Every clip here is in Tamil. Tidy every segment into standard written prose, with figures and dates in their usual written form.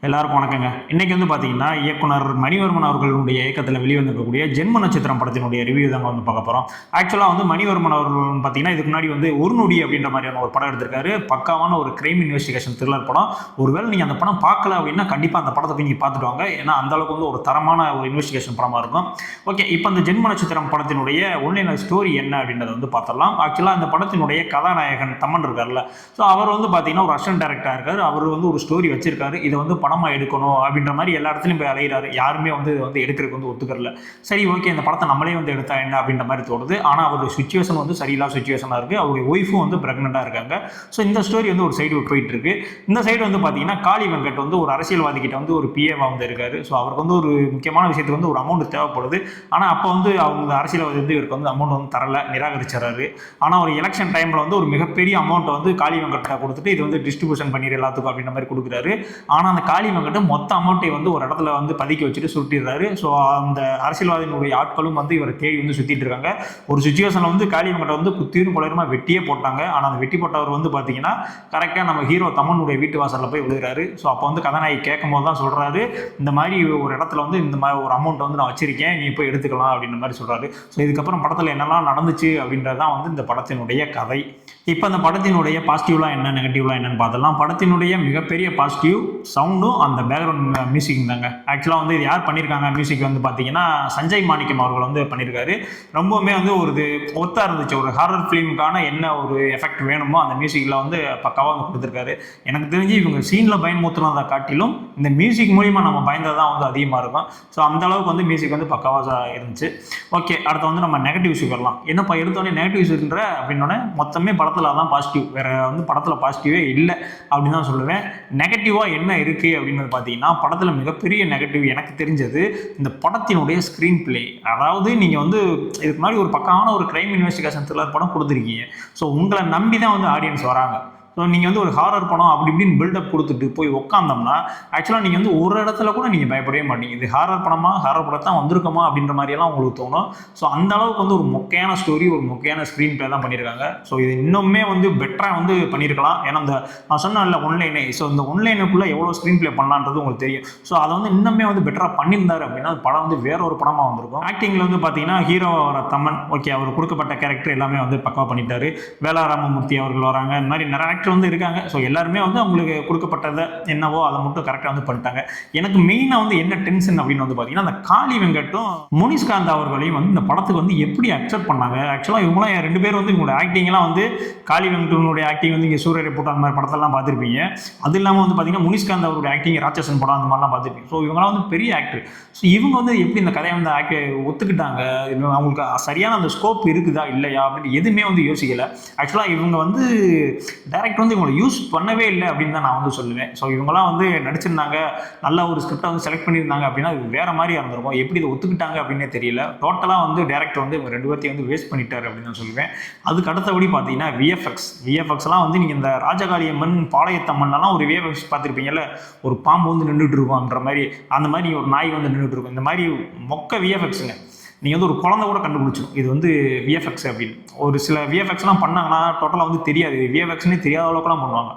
எல்லாருக்கும் வணக்கங்க. இன்னைக்கு வந்து பார்த்தீங்கன்னா, இயக்குனர் மணிவர்மன் அவர்களுடைய இயக்கத்தில வெளிவந்திருக்கக்கூடிய ஜென்ம நட்சத்திரம் படத்தினுடைய ரிவ்யூ தாங்க வந்து பார்க்க போறோம். ஆக்சுவலா வந்து மணிவர்மன் அவர்கள் பார்த்தீங்கன்னா, இதுக்கு முன்னாடி வந்து ஒரு நொடி அப்படின்ற மாதிரியான ஒரு படம் எடுத்திருக்காரு. பக்காவான ஒரு கிரைம் இன்வெஸ்டிகேஷன் த்ரில்லர் படம். ஒருவேளை நீங்க அந்த படம் பார்க்கல அப்படின்னா, கண்டிப்பா அந்த படத்த போய் நீங்க பார்த்துட்டு வாங்க. ஏன்னா அந்த அளவுக்கு வந்து ஒரு தரமான ஒரு இன்வெஸ்டிகேஷன் படமா இருக்கும். ஓகே, இப்போ அந்த ஜென்ம நட்சத்திரம் படத்தினுடைய ஒன்லைன் ஸ்டோரி என்ன அப்படின்றத வந்து பார்த்துடலாம். ஆக்சுவலா அந்த படத்தினுடைய கதாநாயகன் தமன் இருக்கார்ல, ஸோ அவர் வந்து பார்த்தீங்கன்னா ஒரு அசிஸ்டன்ட் டைரக்டரா இருக்காரு. அவர் வந்து ஒரு ஸ்டோரி வச்சிருக்காரு. இதை வந்து படமா எடுக்கணும் அப்படின்ற மாதிரி எல்லா இடத்துலையும் போய் அலைகிறாரு. யாருமே வந்து எடுக்கிறதுக்கு வந்து ஒத்துக்கறல. சரி, ஓகே, இந்த படத்தை நம்மளே வந்து எடுத்தா என்ன அப்படின்ற மாதிரி தோணுது. ஆனால் அவருடைய சுச்சுவேஷன் வந்து சரியில்லாத சுச்சுவேஷனாக இருக்குது. அவருடைய ஒய்ஃபும் வந்து ப்ரெக்னெண்ட்டாக இருக்காங்க. ஸோ இந்த ஸ்டோரி வந்து ஒரு சைடு போயிட்டு இருக்கு. இந்த சைடு வந்து பார்த்தீங்கன்னா காளி வெங்கட் வந்து ஒரு அரசியல்வாதி கிட்ட வந்து ஒரு பிஏவா வந்து இருக்காரு. ஸோ அவருக்கு வந்து ஒரு முக்கியமான விஷயத்துக்கு வந்து ஒரு அமௌண்ட் தேவைப்படுது. ஆனால் அப்போ வந்து அவங்க அரசியல்வாதி வந்து இவருக்கு வந்து அமௌண்ட் வந்து தரல, நிராகரிச்சாரு. ஆனால் ஒரு எலெக்ஷன் டைமில் வந்து ஒரு மிகப்பெரிய அமௌண்ட்டை வந்து காளி வெங்கட்ட கொடுத்துட்டு இது வந்து டிஸ்ட்ரிபியூஷன் பண்ணிடு எல்லாத்துக்கும் அப்படின்ற மாதிரி கொடுக்குறாரு. ஆனால் அந்த காளி வெங்கட் மொத்த அமௌண்ட்டை வந்து ஒரு இடத்துல வந்து பதுக்கி வச்சுட்டு சுட்டிடுறாரு. ஸோ அந்த அரசியல்வாதிகளுடைய ஆட்களும் வந்து இவரை தேடி வந்து சுற்றிட்டு இருக்காங்க. ஒரு சுச்சுவேஷனில் வந்து காளி வெங்கட்டை வந்து குத்திரும் குளருமா வெட்டியே போட்டாங்க. ஆனால் அந்த வெட்டி போட்டவர் வந்து பார்த்தீங்கன்னா கரெக்டாக நம்ம ஹீரோ தமனுடைய வீட்டு வாசலில் போய் விழுகிறாரு. ஸோ அப்போ வந்து கதாநாயகி கேட்கும் போது தான் சொல்கிறாரு, இந்த மாதிரி ஒரு இடத்துல வந்து இந்த மாதிரி ஒரு அமௌண்ட் வந்து நான் வச்சிருக்கேன், நீ போய் எடுத்துக்கலாம் அப்படின்ற மாதிரி சொல்கிறாரு. ஸோ இதுக்கப்புறம் படத்தில் என்னெல்லாம் நடந்துச்சு அப்படின்றதான் வந்து இந்த படத்தினுடைய கதை. இப்போ அந்த படத்தினுடைய பாசிட்டிவ்லாம் என்ன, நெகட்டிவ்லாம் என்னன்னு பார்த்தலாம். படத்தினுடைய மிகப்பெரிய பாசிட்டிவ் சவுண்டும் அந்த பேக்ரவுண்ட் மியூசிக் தாங்க. ஆக்சுவலாக வந்து இது யார் பண்ணியிருக்காங்க மியூசிக் வந்து பார்த்தீங்கன்னா, சஞ்சய் மாணிக்கம் அவர்கள் வந்து பண்ணியிருக்காரு. ரொம்பவுமே வந்து ஒரு இது ஒத்தா இருந்துச்சு. ஒரு ஹாரர் ஃபிலிமுக்கான என்ன ஒரு எஃபெக்ட் வேணுமோ அந்த மியூசிக்கில் வந்து பக்காவாக வந்து கொடுத்துருக்காரு. எனக்கு தெரிஞ்சு இவங்க சீனில் பயன்படுத்தினதை காட்டிலும் இந்த மியூசிக் மூலிமா நம்ம பயந்தது தான் வந்து அதிகமாக இருக்கும். ஸோ அந்த அளவுக்கு வந்து மியூசிக் வந்து பக்காவாக இருந்துச்சு. ஓகே, அடுத்து வந்து நம்ம நெகட்டிவ்ஸ் வரலாம். என்னப்பா எடுத்தோடனே நெகட்டிவ்ஸ் இருக்குன்ற அப்படின்னோடனே மொத்தமே படத்தில் தான் பாசிட்டிவ், வேறு வந்து படத்தில் பாசிட்டிவே இல்லை அப்படின்னு தான் சொல்லுவேன். நெகட்டிவாக என்ன இருக்குது அப்படின்னு பார்த்தீங்கன்னா, படத்தில் மிகப்பெரிய நெகட்டிவ் எனக்கு தெரிஞ்சது இந்த படத்தினுடைய ஸ்க்ரீன் பிளே. அதாவது நீங்கள் வந்து இதுக்கு முன்னாடி ஒரு பக்கமான ஒரு கிரைம் இன்வெஸ்டிகேஷன் த்ரில்லர் படம் கொடுத்துருக்கீங்க. ஸோ உங்களை நம்பி தான் வந்து ஆடியன்ஸ் வராங்க. ஸோ நீங்கள் வந்து ஒரு ஹாரர் படம் அப்படி இப்படின்னு பில்டப் கொடுத்துட்டு போய் உட்காந்தோம்னா ஆக்சுவலாக நீங்கள் வந்து ஒரு இடத்துல கூட நீங்கள் பயப்படவே மாட்டீங்க. இது ஹாரர் படமா, ஹாரர் படத்தான் வந்திருக்கோமா அப்படின்ற மாதிரியெல்லாம் உங்களுக்கு தோணும். ஸோ அந்த அளவுக்கு வந்து ஒரு மொக்கையான ஸ்டோரி, ஒரு மொக்கையான ஸ்க்ரீன் பிளே தான் பண்ணியிருக்காங்க. ஸோ இது இன்னுமே வந்து பெட்டராக வந்து பண்ணியிருக்கலாம். ஏன்னா அந்த நான் சொன்னேன்ல ஒன்லைனே, ஸோ இந்த ஒன்லைனுக்குள்ளே எவ்வளோ ஸ்க்ரீன் பிளே பண்ணலான்றது உங்களுக்கு தெரியும். ஸோ அதை வந்து இன்னுமே வந்து பெட்டராக பண்ணியிருந்தாரு அப்படின்னா படம் வந்து வேற ஒரு படமாக வந்திருக்கும். ஆக்டிங்கில் வந்து பார்த்தீங்கன்னா ஹீரோ தமன், ஓகே, அவர் கொடுக்கப்பட்ட கேரக்டர் எல்லாமே வந்து பக்காவாக பண்ணிட்டாரு. வேளாராமமூர்த்தி அவர்கள் வராங்க. இந்த மாதிரி நிறைய வந்து இருக்காங்க. ஸோ எல்லாருமே வந்து அவங்களுக்கு கொடுக்கப்பட்டதை என்னவோ அதை மட்டும் கரெக்டாக வந்து பண்ணிட்டாங்க. எனக்கு மெயினாக வந்து என்ன டென்ஷன் அப்படின்னு வந்து பார்த்தீங்கன்னா, அந்த காளி வெங்கட்டும் முனிஷ்காந்த் அவர்களையும் வந்து இந்த படத்துக்கு வந்து எப்படி அக்செப்ட் பண்ணாங்க. ஆக்சுவலாக இவங்களாம் ரெண்டு பேரும் வந்து இவங்களோட ஆக்டிங்லாம் வந்து காளி வெங்கடனுடைய ஆக்டிங் வந்து இங்கே சூரிய ரிப்போர்ட் அந்த மாதிரி படத்தெல்லாம் பார்த்துருப்பீங்க. அது இல்லாமல் வந்து பார்த்தீங்கன்னா முனிஷ்காந்த் அவருடைய ஆக்டிங் ராட்சசன் படம் அந்த மாதிரிலாம் பார்த்துருப்பீங்க. ஸோ இவங்களாம் வந்து பெரிய ஆக்டர். ஸோ இவங்க வந்து எப்படி இந்த கதையை வந்து ஒத்துக்கிட்டாங்க, அவங்களுக்கு சரியான அந்த ஸ்கோப் இருக்குதா இல்லையா அப்படின்னு எதுவுமே வந்து யோசிக்கலை. ஆக்சுவலாக இவங்க வந்து டைரக்டர் வந்து இவங்களை யூஸ் பண்ணவே இல்லை அப்படின்னு தான் நான் வந்து சொல்லுவேன். ஸோ இவங்களாம் வந்து நடிச்சிருந்தாங்க, நல்ல ஒரு ஸ்கிரிப்டை வந்து செலக்ட் பண்ணியிருந்தாங்க அப்படின்னா அது வேற மாதிரி இருந்திருக்கும். எப்படி இதை ஒத்துக்கிட்டாங்க அப்படின்னே தெரியல. டோட்டலாக வந்து டேரக்டர் வந்து இவங்க ரெண்டு பேர்த்தையும் வந்து வேஸ்ட் பண்ணிட்டார் அப்படின்னு நான் சொல்லுவேன். அதுக்கு அடுத்தபடி பார்த்தீங்கன்னா விஎஃப்எக்ஸ்லாம் வந்து நீங்கள் இந்த ராஜகாளியம்மன், பாளையத்தம்மன்லாம் ஒரு விஎஃப்எக்ஸ் பார்த்துருப்பீங்கல்ல, ஒரு பாம்பு வந்து நின்றுட்டு இருக்கும்ன்ற மாதிரி, அந்த மாதிரி ஒரு நாய் வந்து நின்றுட்டு இருக்கும். இந்த மாதிரி மொக்க விஎஃப்எக்ஸுங்க. நீங்கள் வந்து ஒரு குழந்தை கூட கண்டுபிடிச்சிடும் இது வந்து விஎஃப்எக்ஸ் அப்படின்னு. ஒரு சில விஎஃப்எக்ஸ்லாம் பண்ணாங்கன்னா டோட்டலாக வந்து தெரியாது, விஎஃப்எக்ஸ்னே தெரியாத அளவுக்குலாம் பண்ணுவாங்க.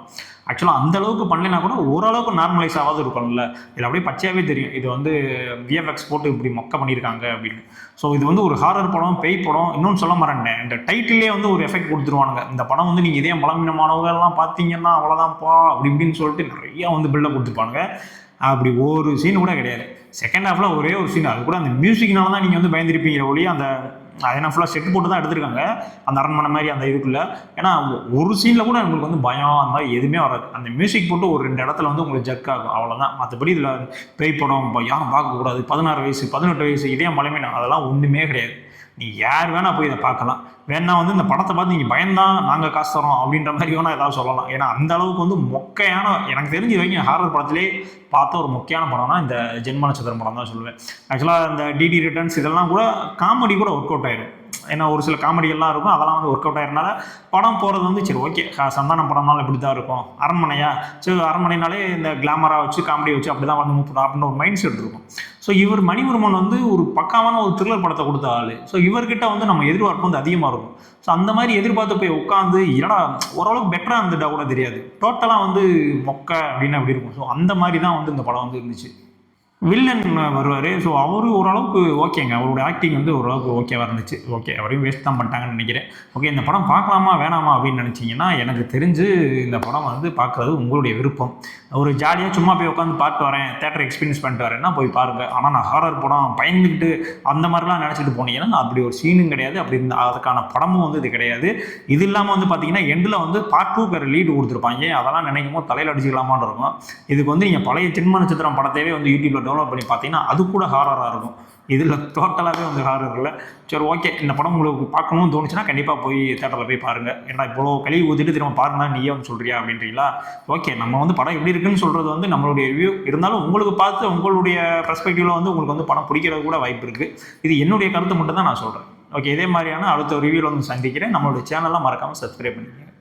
ஆக்சுவலாக அந்த அளவுக்கு பண்ணலைன்னா கூட ஓரளவுக்கு நார்மலைஸ் ஆகாது இருக்கும்ல, இதில் அப்படியே பச்சையாகவே தெரியும் இது வந்து விஎஃப்எக்ஸ் போட்டு இப்படி மொக்க பண்ணியிருக்காங்க அப்படின்னு. ஸோ இது வந்து ஒரு ஹாரர் படம், பேய் படம். இன்னொன்று சொல்ல மாட்டேன், இந்த டைட்டிலே வந்து ஒரு எஃபெக்ட் கொடுத்துருவானுங்க. இந்த படம் வந்து நீங்கள் இதே பலவீனமானவர்கள்லாம் பார்த்தீங்கன்னா அவ்வளோதான்ப்பா அப்படி இப்படின்னு சொல்லிட்டு நிறையா வந்து பில்டப் கொடுத்துருப்பானுங்க. அப்படி ஒரு சீன் கூட கிடையாது. செகண்ட் ஹாஃபில் ஒரே ஒரு சீன், அது கூட அந்த மியூசிக்னால தான் நீங்கள் வந்து பயந்துருப்பீங்க ஒழிய அந்த அதெல்லாம் ஃபுல்லாக செட் போட்டு தான் எடுத்திருக்காங்க அந்த அரண்மனை மாதிரி அந்த இதுக்குள்ளே. ஏன்னா ஒரு சீனில் கூட உங்களுக்கு வந்து பயம் அந்த மாதிரி எதுவுமே வராது. அந்த மியூசிக் போட்டு ஒரு 2 இடத்துல வந்து உங்களுக்கு ஜக் ஆகும், அவ்வளோதான். மற்றபடி இதில் பேய் படம் யாரும் பார்க்கக்கூடாது, 16 வயசு 18 வயசு இதே பலமே அதெல்லாம் ஒன்றுமே கிடையாது. நீ யார் வேணால் போய் இதை பார்க்கலாம். வேணா வந்து இந்த படத்தை பார்த்து நீங்கள் பயந்தான் நாங்கள் காசு தரோம் அப்படின்ற மாதிரி வேணால் ஏதாவது சொல்லலாம். ஏன்னா அந்த அளவுக்கு வந்து மொக்கையான, எனக்கு தெரிஞ்சு வரைக்கும் ஹாரர் படத்திலே பார்த்த ஒரு மொக்கையான படம்னா இந்த ஜென்ம நட்சத்திரம் படம் தான் சொல்லுவேன். ஆக்சுவலாக இந்த டிடி ரிட்டர்ன்ஸ் இதெல்லாம் கூட காமெடி கூட ஒர்க் அவுட் ஆகிடும். ஏன்னா ஒரு சில காமெடிகள்லாம் இருக்கும், அதெல்லாம் வந்து ஒர்க் அவுட் ஆகிறனால படம் போகிறது வந்து சரி ஓகே சந்தானம் படம்னாலும் இப்படி தான் இருக்கும், அரண்மனையா சரி அரண்மனைனாலே இந்த கிளாமராக வச்சு காமெடியை வச்சு அப்படி தான் வந்து மூப்படும் அப்படின்ற ஒரு மைண்ட் செட் இருக்கும். ஸோ இவர் மணிவர்மன் வந்து ஒரு பக்காவான ஒரு த்ரில்லர் படத்தை கொடுத்த ஆள். ஸோ இவர்கிட்ட வந்து நம்ம எதிர்பார்ப்பு வந்து அதிகமாக இருக்கும். ஸோ அந்த மாதிரி எதிர்பார்த்து போய் உட்காந்து என்னடா ஓரளவுக்கு பெட்டராக இருந்துட்டா கூட தெரியாது, டோட்டலாக வந்து மொக்க அப்படின்னு அப்படி இருக்கும். ஸோ அந்த மாதிரி தான் வந்து இந்த படம் வந்து இருந்துச்சு. வில்லன் வருவார். ஸோ அவரு ஓரளவுக்கு ஓகேங்க, அவரோட ஆக்டிங் வந்து ஓரளவுக்கு ஓகேவாக இருந்துச்சு. ஓகே அவரையும் வேஸ்ட் தான் பண்ணிட்டாங்கன்னு நினைக்கிறேன். ஓகே இந்த படம் பார்க்கலாமா வேணாமா அப்படின்னு நினச்சிங்கன்னா எனக்கு தெரிஞ்சு இந்த படம் வந்து பார்க்குறது உங்களுடைய விருப்பம். ஒரு ஜாலியாக சும்மா போய் உட்காந்து பார்த்து வரேன், தேட்டர் எக்ஸ்பீரியன்ஸ் பண்ணிட்டு வரேன்னா போய் பாருங்கள். ஆனால் நான் ஹாரர் படம் பயந்துக்கிட்டு அந்த மாதிரிலாம் நினச்சிட்டு போனீங்கன்னா அப்படி ஒரு சீனும் கிடையாது, அப்படி இருந்த அதுக்கான படமும் வந்து இது கிடையாது. இது இல்லாமல் வந்து பார்த்தீங்கன்னா எண்டில் வந்து பார்ட் 2 வேறு லீடு கொடுத்துருப்பாங்க, அதெல்லாம் நினைக்கும் போது தலையில் அடிச்சுக்கலாமான்னு இருக்கும். இதுக்கு வந்து நீங்கள் பழைய ஜென்ம நட்சத்திரம் படத்தையே வந்து யூடியூப்பில் டவுன்லோட் பண்ணி பார்த்தீங்கன்னா அது கூட ஹாரராக இருக்கும். இதில் டோட்டலாகவே வந்து ஹாரர் இல்லை. சரி ஓகே இந்த படம் உங்களுக்கு பார்க்கணும்னு தோணுச்சுன்னா கண்டிப்பாக போய் தேட்டரில் போய் பாருங்கள். ஏன்னா இவ்வளோ கழுவி ஊற்றிட்டு திரும்ப பாருங்கன்னா நீயே வந்து சொல்கிறியா அப்படின்றீங்களா? ஓகே நம்ம வந்து படம் எப்படி இருக்குன்னு சொல்கிறது வந்து நம்மளுடைய ரிவ்யூ. இருந்தாலும் உங்களுக்கு பார்த்து உங்களுடைய பெர்ஸ்பெக்டிவில் வந்து உங்களுக்கு வந்து படம் பிடிக்கிறது கூட வாய்ப்பு இருக்குது. இது என்னுடைய கருத்து மட்டும் தான் நான் சொல்கிறேன். ஓகே இதே மாதிரியான அடுத்த ரிவ்யூவில் வந்து சந்திக்கிறேன். நம்மளுடைய சேனலாம் மறக்காமல் சப்ஸ்கிரைப் பண்ணிக்கங்க.